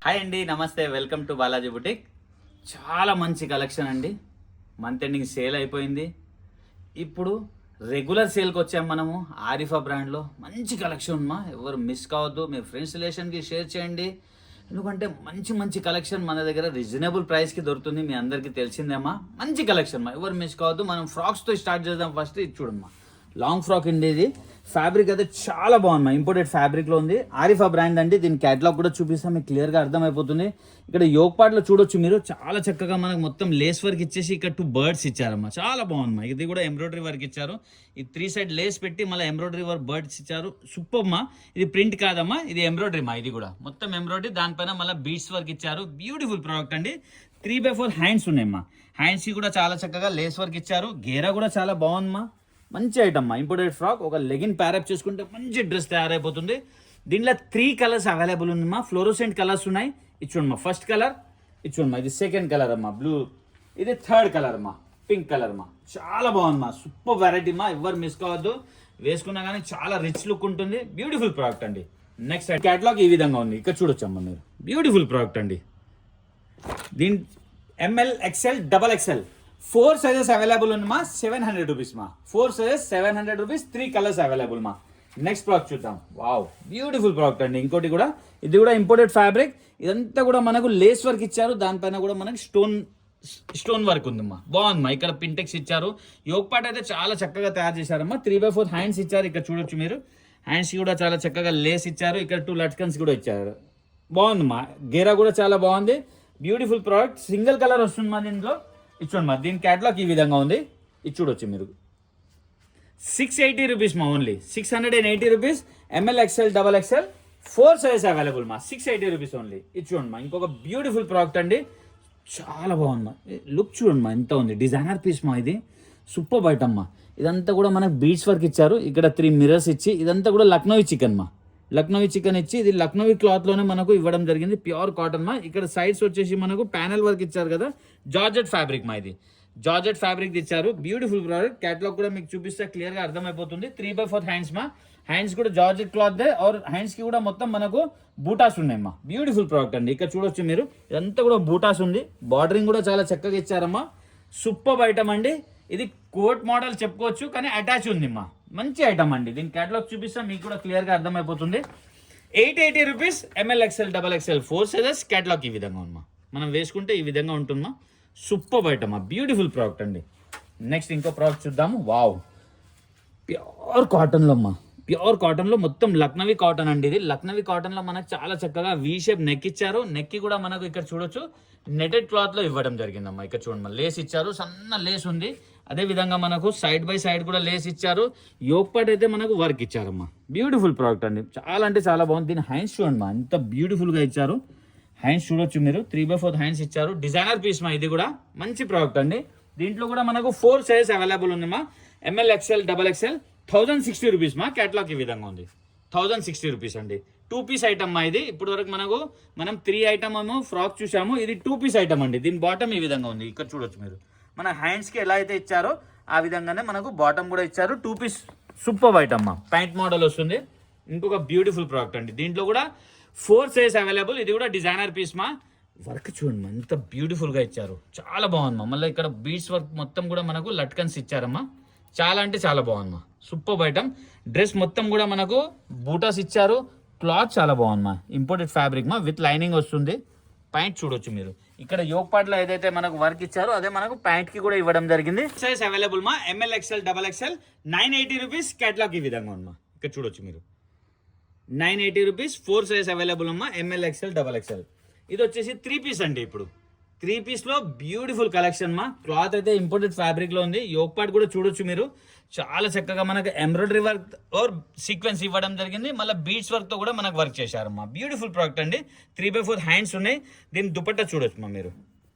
Hi అండి, నమస్తే, welcome to Balaji boutique. చాలా మంచి కలెక్షన్ అండి. మంత్ ఎండింగ్ సేల్ అయిపోయింది. ఇప్పుడు రెగ్యులర్ సేల్కి వచ్చాము మనము. ఆరిఫా బ్రాండ్లో మంచి కలెక్షన్ ఉందమ్మా. ఎవరు మిస్ కావద్దు. మీ ఫ్రెండ్స్ రిలేషన్కి షేర్ చేయండి. ఎందుకంటే మంచి మంచి కలెక్షన్ మన దగ్గర రీజనబుల్ ప్రైస్కి దొరుకుతుంది. మీ అందరికీ తెలిసిందేమ్మా. మంచి కలెక్షన్ మా, ఎవరు మిస్ కావద్దు. మనం ఫ్రాక్స్తో స్టార్ట్ చేద్దాం. ఫస్ట్ ఇది చూడమ్మా, లాంగ్ ఫ్రాక్ అండి. ఇది ఫ్యాబ్రిక్ అయితే చాలా బాగుంది. ఇంపోర్టెడ్ ఫ్యాబ్రిక్లో ఉంది. ఆరిఫా బ్రాండ్ అండి. దీని క్యాటలాగ్ కూడా చూపిస్తాం, మీకు క్లియర్గా అర్థమైపోతుంది. ఇక్కడ యోగ్ పార్ట్లో చూడొచ్చు మీరు. చాలా చక్కగా మనకు మొత్తం లేస్ వర్క్ ఇచ్చేసి ఇక్కడ 2 బర్డ్స్ ఇచ్చారమ్మా. చాలా బాగుందమ్మా. ఇది కూడా ఎంబ్రాయిడరీ వర్క్ ఇచ్చారు. ఈ 3 సైడ్ లేస్ పెట్టి మళ్ళీ ఎంబ్రాయిడరీ వర్క్ బర్డ్స్ ఇచ్చారు. సూపర్ అమ్మా. ఇది ప్రింట్ కాదమ్మా, ఇది ఎంబ్రాయిడరీ మా. ఇది కూడా మొత్తం ఎంబ్రాయిడరీ, దానిపైన మళ్ళీ బీడ్స్ వర్క్ ఇచ్చారు. బ్యూటిఫుల్ ప్రోడక్ట్ అండి. 3/4 హ్యాండ్స్ ఉన్నాయమ్మా. హ్యాండ్స్కి కూడా చాలా చక్కగా లేస్ వర్క్ ఇచ్చారు. గేరా కూడా చాలా బాగుందమ్మా. మంచి ఐటమ్ మా. ఇంపోర్టెడ్ ఫ్రాక్ ఒక లెగిన్ ప్యారప్ చేసుకుంటే మంచి డ్రెస్ తయారైపోతుంది. దీంట్లో 3 కలర్స్ అవైలబుల్ ఉందమ్మా. ఫ్లోరోసెంట్ కలర్స్ ఉన్నాయి. ఇది చూడమ్మా, ఫస్ట్ కలర్. ఇది చూడమ్మా, ఇది సెకండ్ కలర్ అమ్మా, బ్లూ. ఇది థర్డ్ కలర్ అమ్మా, పింక్ కలర్ అమ్మా. చాలా బాగుందమ్మా. సూపర్ వెరైటీ మా, ఎవరు మిస్ కావద్దు. వేసుకున్నా కానీ చాలా రిచ్ లుక్ ఉంటుంది. బ్యూటిఫుల్ ప్రోడక్ట్ అండి. నెక్స్ట్ క్యాటలాగ్ ఈ విధంగా ఉంది. ఇక్కడ చూడొచ్చమ్మా మీరు. బ్యూటిఫుల్ ప్రోడక్ట్ అండి. దీని ML, XL, XXL 4 sizes available ఉందమ్మా. 700 రూపీస్ మా. 4 సైజెస్ 700 రూపీస్. 3 కలర్స్ అవైలబుల్ మా. నెక్స్ట్ ప్రోడక్ట్ చూద్దాం. వావ్, బ్యూటిఫుల్ ప్రోడక్ట్ అండి. ఇంకోటి కూడా, ఇది కూడా ఇంపోర్టెడ్ ఫ్యాబ్రిక్. ఇదంతా కూడా మనకు లేస్ వర్క్ ఇచ్చారు. దానిపైన కూడా మనకి స్టోన్ వర్క్ ఉందమ్మా. బాగుందమ్మా. ఇక్కడ పింటెక్స్ ఇచ్చారు. యోగ్ పార్ట్ అయితే చాలా చక్కగా తయారు చేశారమ్మా. 3/4 హ్యాండ్స్ ఇచ్చారు. ఇక్కడ చూడొచ్చు మీరు. హ్యాండ్స్ కూడా చాలా చక్కగా లేస్ ఇచ్చారు. ఇక్కడ 2 లట్కన్స్ కూడా ఇచ్చారు. బాగుందమ్మా. గేరా కూడా చాలా బాగుంది. Beautiful product. సింగిల్ కలర్ వస్తుంది మా దీంట్లో. ఇచ్చోండి మా. దీని క్యాటలాగ్ ఈ విధంగా ఉంది. ఇది చూడొచ్చు మీరు. 680 రూపీస్ మా. Only 680 rupees. ML, XL, XXL 4 sizes available మా. 680 రూపీస్ ఓన్లీ. ఇది చూడండి మా. ఇంకొక బ్యూటిఫుల్ ప్రోడక్ట్ అండి. చాలా బాగుంది మా. లుక్ చూడండి మా, ఎంత ఉంది. డిజైనర్ పీస్ మా. ఇది సూపర్ ఐటమ్ మా. ఇదంతా కూడా మనకు బీడ్స్ వర్క్ ఇచ్చారు. ఇక్కడ 3 మిర్రర్స్ ఇచ్చి, ఇదంతా కూడా లక్నోవి చికెన్ మా. లక్నోవి చికెన్ ఇచ్చి, ఇది లక్నోవి క్లాత్లోనే మనకు ఇవ్వడం జరిగింది. ప్యూర్ కాటన్ మా. ఇక్కడ సైడ్స్ వచ్చేసి మనకు ప్యానల్ వర్క్ ఇచ్చారు కదా. జార్జెట్ ఫ్యాబ్రిక్ మా. ఇది జార్జెట్ ఫ్యాబ్రిక్ ఇచ్చారు. Beautiful product. క్యాటలాగ్ కూడా మీకు చూపిస్తే క్లియర్గా అర్థమైపోతుంది. 3/4 హ్యాండ్స్ మా. హ్యాండ్స్ కూడా జార్జెట్ క్లాత్ దే. ఆర్ హ్యాండ్స్కి కూడా మొత్తం మనకు బూటాస్ ఉన్నాయి మా. బ్యూటిఫుల్ ప్రోడక్ట్ అండి. ఇక్కడ చూడొచ్చు మీరు. ఇదంతా కూడా బూటాస్ ఉంది. బార్డరింగ్ కూడా చాలా చక్కగా ఇచ్చారమ్మా. సూపర్ ఐటమ్ అండి. ఇది కోట్ మోడల్ చెప్పుకోవచ్చు, కానీ అటాచ్ ఉంది మా. మంచి ఐటమ్ అండి. దీని క్యాటలాగ్ చూపిస్తే మీకు కూడా క్లియర్గా అర్థమైపోతుంది. 880 rupees. ML, XL, XXL 4 sizes. Catalogue ఈ విధంగా ఉందమ్మా. మనం వేసుకుంటే ఈ విధంగా ఉంటుందమ్మా. Super item. బ్యూటిఫుల్ ప్రోడక్ట్ అండి. నెక్స్ట్ ఇంకో ప్రోడక్ట్ చూద్దాము. వావ్, ప్యూర్ కాటన్లో అమ్మా. ప్యూర్ కాటన్లో మొత్తం లక్నవీ కాటన్ అండి. ఇది లక్నవీ కాటన్లో మనకు చాలా చక్కగా వీ షేప్ నెక్ ఇచ్చారు. నెక్కి కూడా మనకు ఇక్కడ చూడొచ్చు నెటెడ్ క్లాత్లో ఇవ్వడం జరిగిందమ్మా. ఇక్కడ చూడండి, లేస్ ఇచ్చారు. సన్న లేస్ ఉంది. అదే విధంగా మనకు సైడ్ బై సైడ్ కూడా లేస్ ఇచ్చారు. యోగ్ పార్ట్ అయితే మనకు వర్క్ ఇచ్చారమ్మా. బ్యూటిఫుల్ ప్రోడక్ట్ అండి. చాలా అంటే చాలా బాగుంది. దీని హ్యాండ్స్ చూడండి మా, ఎంత బ్యూటిఫుల్గా ఇచ్చారు. హ్యాండ్స్ చూడొచ్చు మీరు. 3/4 హ్యాండ్స్ ఇచ్చారు. డిజైనర్ పీస్ మా. ఇది కూడా మంచి ప్రోడక్ట్ అండి. దీంట్లో కూడా మనకు 4 సైజెస్ అవైలబుల్ ఉంది మా. ML, XL, XXL 1060 రూపీస్ మా. క్యాటలాగ్ ఈ విధంగా ఉంది. 1060 రూపీస్ అండి. 2 పీస్ ఐటమ్ మా. ఇది ఇప్పుడు వరకు మనం 3 ఐటమ్ ఏమో ఫ్రాక్ చూసాము. ఇది 2 పీస్ ఐటమ్ అండి. దీని బాటమ్ ఈ విధంగా ఉంది. ఇక్కడ చూడొచ్చు మీరు. మన హ్యాండ్స్కి ఎలా అయితే ఇచ్చారో ఆ విధంగానే మనకు బాటమ్ కూడా ఇచ్చారు. 2 పీస్ సూపర్ ఐటమ్ మా. ప్యాంట్ మోడల్ వస్తుంది. ఇంకొక బ్యూటిఫుల్ ప్రోడక్ట్ అండి. దీంట్లో కూడా 4 సైజ్ అవైలబుల్. ఇది కూడా డిజైనర్ పీస్ మా. వర్క్ చూడండి మా, ఎంత బ్యూటిఫుల్గా ఇచ్చారు. చాలా బాగుందమ్మా. మళ్ళీ ఇక్కడ బీడ్స్ వర్క్ మొత్తం కూడా మనకు లట్కన్స్ ఇచ్చారమ్మా. చాలా అంటే చాలా బాగుందమ్మా. Super item. డ్రెస్ మొత్తం కూడా మనకు బూటాస్ ఇచ్చారు. క్లాత్ చాలా బాగుందమ్మా. ఇంపోర్టెడ్ ఫ్యాబ్రిక్ మా, విత్ లైనింగ్ వస్తుంది. ప్యాంట్ చూడొచ్చు మీరు. ఇక్కడ యోగ్ పార్ట్లో ఏదైతే మనకు వర్క్ ఇచ్చారో అదే మనకు ప్యాంట్కి కూడా ఇవ్వడం జరిగింది. సైజ్ అవైలబుల్ మా. ML, XL, XXL 980 rupees. Catalogue ఈ విధంగా ఉందమ్మా. ఇక్కడ చూడొచ్చు మీరు. 980 రూపీస్. 4 సైజ్ అవైలబుల్ అమ్మా. ML, XL, XXL. ఇది వచ్చేసి 3 పీస్ అండి. ఇప్పుడు 3 పీస్లో బ్యూటిఫుల్ కలెక్షన్ మా. క్లాత్ అయితే ఇంపోర్టెడ్ ఫ్యాబ్రిక్లో ఉంది. యోగ్ పార్ట్ కూడా చూడొచ్చు మీరు. చాలా చక్కగా మనకు ఎంబ్రాయిడరీ వర్క్ ఆర్ సీక్వెన్స్ ఇవ్వడం జరిగింది. మళ్ళీ బీడ్స్ వర్క్తో కూడా మనకు వర్క్ చేశారమ్మా. బ్యూటిఫుల్ ప్రోడక్ట్ అండి. 3/4 హ్యాండ్స్ ఉన్నాయి. దీని దుపట్టా చూడొచ్చు మా మీరు.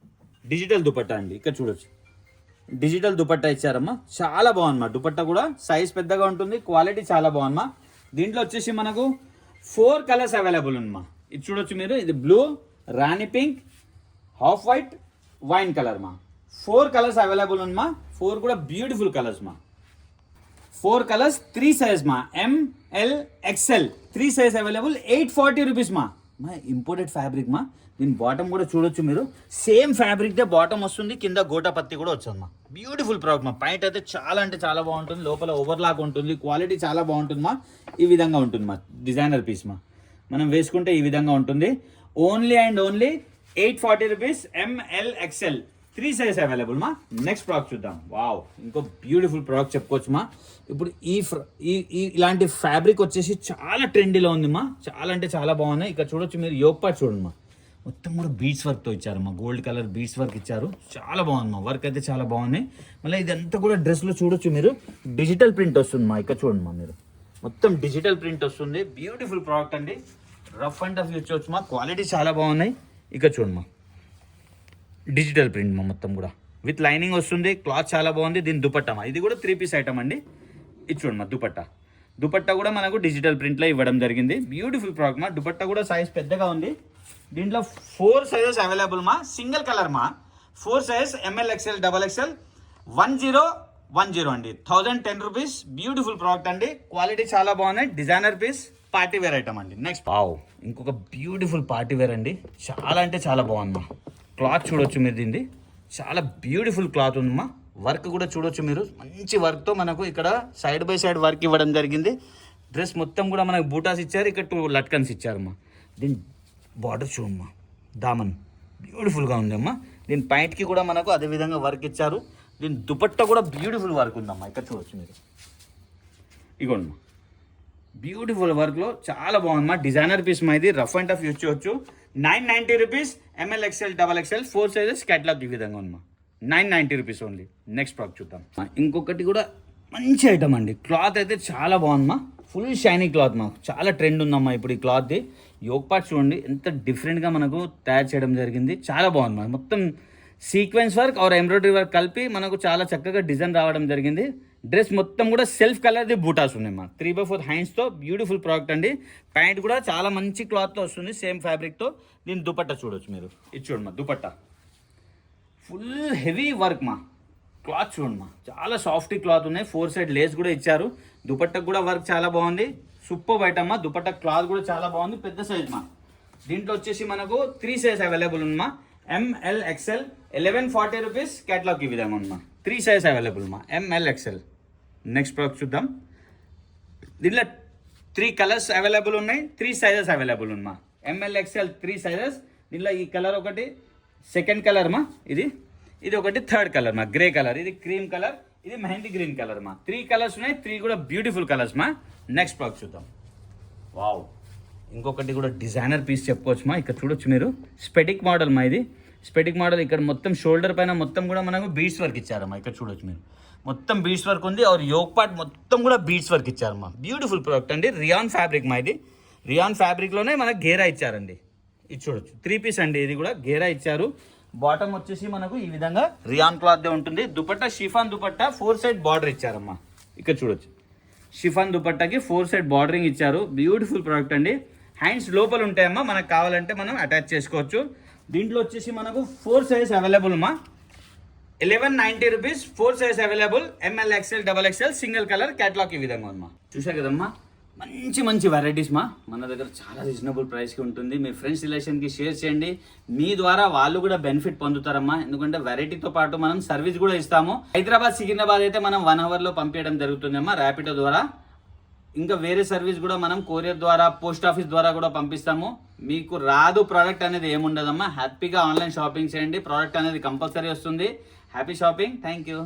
డిజిటల్ దుపట్టా అండి. ఇక్కడ చూడొచ్చు. డిజిటల్ దుపట్టా ఇచ్చారమ్మా. చాలా బాగుందమ్మా. దుపట్టా కూడా సైజ్ పెద్దగా ఉంటుంది. క్వాలిటీ చాలా బాగుందమ్మా. దీంట్లో వచ్చేసి మనకు 4 కలర్స్ అవైలబుల్ ఉందమ్మా. ఇది చూడొచ్చు మీరు. ఇది blue, rani pink, half white, wine colour మా. 4 కలర్స్ అవైలబుల్ ఉందమ్మా. 4 కూడా బ్యూటిఫుల్ కలర్స్ మా. 4 కలర్స్ 3 సైజ్ మా ML XL 3 size available 840 rupees మా ఇంపోర్టెడ్ ఫ్యాబ్రిక్ మా. దీని బాటమ్ కూడా చూడొచ్చు మీరు, సేమ్ ఫ్యాబ్రిక్ దే బాటమ్ వస్తుంది, కింద గోటా పత్తి కూడా వచ్చింది మా. బ్యూటిఫుల్ ప్రోడక్ట్ మా. పైట అయితే చాలా అంటే చాలా బాగుంటుంది, లోపల ఓవర్లాక్ ఉంటుంది, క్వాలిటీ చాలా బాగుంటుంది మా. ఈ విధంగా ఉంటుంది మా డిజైనర్ పీస్ మా. మనం వేసుకుంటే ఈ విధంగా ఉంటుంది. Only and only 840 rupees ML XL 3 size available మా. నెక్స్ట్ ప్రోడక్ట్ చూద్దాం. వావ్, ఇంకో బ్యూటిఫుల్ ప్రోడక్ట్ చెప్పుకోవచ్చు మా. ఇప్పుడు ఇలాంటి ఫ్యాబ్రిక్ వచ్చేసి చాలా ట్రెండీలో ఉంది మా. చాలా అంటే చాలా బాగున్నాయి. ఇక్కడ చూడొచ్చు మీరు, యోగ్ పార్ట్ చూడండి మా, మొత్తం కూడా బీడ్స్ వర్క్తో ఇచ్చారు మా. గోల్డ్ కలర్ బీడ్స్ వర్క్ ఇచ్చారు, చాలా బాగుంది మా. వర్క్ అయితే చాలా బాగున్నాయి. మళ్ళీ ఇదంతా కూడా డ్రెస్లో చూడొచ్చు మీరు, డిజిటల్ ప్రింట్ వస్తుంది మా. ఇక్కడ చూడండి మా మీరు, మొత్తం డిజిటల్ ప్రింట్ వస్తుంది. బ్యూటిఫుల్ ప్రోడక్ట్ అండి. రఫ్ అండ్ టఫ్ యూజ్ చేయొచ్చు మా. క్వాలిటీ చాలా బాగున్నాయి. ఇక్కడ చూడండి మా, డిజిటల్ ప్రింట్ మా, మొత్తం కూడా విత్ లైనింగ్ వస్తుంది. క్లాత్ చాలా బాగుంది. దీని దుపట్టా మా, ఇది కూడా 3 పీస్ ఐటమ్ అండి. ఇది చూడండి మా దుపట్టా కూడా మనకు డిజిటల్ ప్రింట్లో ఇవ్వడం జరిగింది. బ్యూటిఫుల్ ప్రోడక్ట్ మా. దుపట్టా కూడా సైజ్ పెద్దగా ఉంది. దీంట్లో 4 సైజెస్ అవైలబుల్ మా. సింగిల్ కలర్ మా. 4 సైజ్ ML XL XXL 1010 అండి. 1010 రూపీస్. బ్యూటిఫుల్ ప్రోడక్ట్ అండి. క్వాలిటీ చాలా బాగున్నాయి. Designer piece, party wear item అండి. నెక్స్ట్ ఇంకొక బ్యూటిఫుల్ పార్టీ వేర్ అండి. చాలా అంటే చాలా బాగుంది మా. క్లాత్ చూడొచ్చు మీరు, దీన్ని చాలా బ్యూటిఫుల్ క్లాత్ ఉంది మా. వర్క్ కూడా చూడొచ్చు మీరు, మంచి వర్క్తో మనకు ఇక్కడ సైడ్ బై సైడ్ వర్క్ ఇవ్వడం జరిగింది. డ్రెస్ మొత్తం కూడా మనకు బూటాస్ ఇచ్చారు, ఇక్కడ 2 లట్కన్స్ ఇచ్చారమ్మా. దీని బార్డర్ చూడమ్మా, దామన్ బ్యూటిఫుల్గా ఉందమ్మా. దీని పైంట్కి కూడా మనకు అదేవిధంగా వర్క్ ఇచ్చారు. దీని దుపట్టా కూడా బ్యూటిఫుల్ వర్క్ ఉందమ్మా. ఇక్కడ చూడొచ్చు మీరు, ఇగోండి బ్యూటిఫుల్ వర్క్లో చాలా బాగుందమ్మా. డిజైనర్ పీస్ మా. ఇది రఫ్ అండ్ టఫ్ యూజ్ చేయొచ్చు. 990 rupees ML XL XXL 4 sizes. Catalogue ఈ విధంగా ఉందమ్మా. 990 రూపీస్ ఓన్లీ. నెక్స్ట్ ప్రోడక్ట్ చూద్దాం. ఇంకొకటి కూడా మంచి ఐటమ్ అండి. క్లాత్ అయితే చాలా బాగుందమ్మా. ఫుల్ షైనీ క్లాత్ మా. చాలా ట్రెండ్ ఉందమ్మా ఇప్పుడు ఈ క్లాత్ది. యోగ్ పార్ట్ చూడండి ఎంత డిఫరెంట్గా మనకు తయారు చేయడం జరిగింది. చాలా బాగుంది మా. మొత్తం sequence work or embroidery work కలిపి మనకు చాలా చక్కగా డిజైన్ రావడం జరిగింది. డ్రెస్ మొత్తం కూడా సెల్ఫ్ కలర్ది బూటాస్ ఉన్నాయి మా. 3/4 హ్యాండ్స్తో బ్యూటిఫుల్ ప్రోడక్ట్ అండి. ప్యాంట్ కూడా చాలా మంచి క్లాత్తో వస్తుంది, సేమ్ ఫ్యాబ్రిక్తో. దీని దుపట్టా చూడొచ్చు మీరు, ఇది చూడండి మా. దుపట్టా ఫుల్ హెవీ వర్క్ మా. క్లాత్ చూడండి మా, చాలా సాఫ్ట్ క్లాత్ ఉన్నాయి. 4 సైడ్ లేస్ కూడా ఇచ్చారు. దుపట్టాకు కూడా వర్క్ చాలా బాగుంది. సూపర్ ఐటమ్ మా. దుపట్టా క్లాత్ కూడా చాలా బాగుంది, పెద్ద సైజ్ మా. దీంట్లో వచ్చేసి మనకు 3 సైజ్ అవైలబుల్ ఉందమ్మా. ML XL 1140 rupees. క్యాటలాగ్ ఈ విధంగా ఉందమ్మా. 3 సైజ్ అవైలబుల్ మా. ML XL. నెక్స్ట్ ప్రోడక్ట్ చూద్దాం. దీంట్లో 3 కలర్స్ అవైలబుల్ ఉన్నాయి, 3 సైజెస్ అవైలబుల్ ఉందమ్మా. ML XL 3 sizes. దీంట్లో ఈ కలర్ ఒకటి సెకండ్ కలర్ మా. ఇది ఒకటి థర్డ్ కలర్ మా, గ్రే కలర్. ఇది క్రీమ్ కలర్, ఇది మెహందీ గ్రీన్ కలర్ మా. 3 కలర్స్ ఉన్నాయి, 3 కూడా బ్యూటిఫుల్ కలర్స్ మా. నెక్స్ట్ ప్రోడక్ట్ చూద్దాం. వావ్, ఇంకొకటి కూడా డిజైనర్ పీస్ చెప్పుకోవచ్చు మా. ఇక్కడ చూడొచ్చు మీరు, స్పెటిక్ మోడల్ మా. ఇది స్పెటిక్ మోడల్. ఇక్కడ మొత్తం షోల్డర్ పైన మొత్తం కూడా మనకు బీడ్స్ వర్క్ ఇచ్చారమ్మా. ఇక్కడ చూడొచ్చు మీరు, మొత్తం బీడ్స్ వర్క్ ఉంది. ఆర్ యోగ్ పార్ట్ మొత్తం కూడా బీడ్స్ వర్క్ ఇచ్చారమ్మా. బ్యూటిఫుల్ ప్రోడక్ట్ అండి. రియాన్ ఫ్యాబ్రిక్ మా. ఇది రియాన్ ఫ్యాబ్రిక్లోనే మనకు గేరా ఇచ్చారండి. ఇది చూడొచ్చు, 3 పీస్ అండి. ఇది కూడా గేరా ఇచ్చారు. బాటమ్ వచ్చేసి మనకు ఈ విధంగా రియాన్ క్లాత్ ఉంటుంది. Dupatta chiffon dupatta 4 side border ఇచ్చారమ్మా. ఇక్కడ చూడొచ్చు, షిఫాన్ దుపట్టాకి 4 సైడ్ బార్డరింగ్ ఇచ్చారు. బ్యూటిఫుల్ ప్రోడక్ట్ అండి. హ్యాండ్స్ లోపల ఉంటాయమ్మా, మనకు కావాలంటే మనం అటాచ్ చేసుకోవచ్చు. దీంట్లో వచ్చేసి మనకు 4 సైజ్ అవైలబుల్ మా. 1190 rupees. 4 size available. ML XL XXL single colour. Catalogue ఈ విధంగా ఉందమ్మా. చూసా కదమ్మా, మంచి వెరైటీస్ మా. మన దగ్గర చాలా రీజనబుల్ ప్రైస్కి ఉంటుంది. మీ ఫ్రెండ్స్ రిలేషన్కి షేర్ చేయండి. మీ ద్వారా వాళ్ళు కూడా బెనిఫిట్ పొందుతారమ్మా. ఎందుకంటే వెరైటీతో పాటు మనం సర్వీస్ కూడా ఇస్తాము. హైదరాబాద్, సికింద్రాబాద్ అయితే మనం 1 అవర్లో పంపించడం జరుగుతుందమ్మా ర్యాపిడో ద్వారా. ఇంకా వేరే సర్వీస్ కూడా మనం కొరియర్ ద్వారా, పోస్ట్ ఆఫీస్ ద్వారా కూడా పంపిస్తాము. మీకు రాదు ప్రోడక్ట్ అనేది ఏముండదమ్మా. హ్యాపీగా ఆన్లైన్ షాపింగ్ చేయండి. ప్రోడక్ట్ అనేది కంపల్సరీ వస్తుంది. Happy shopping. Thank you.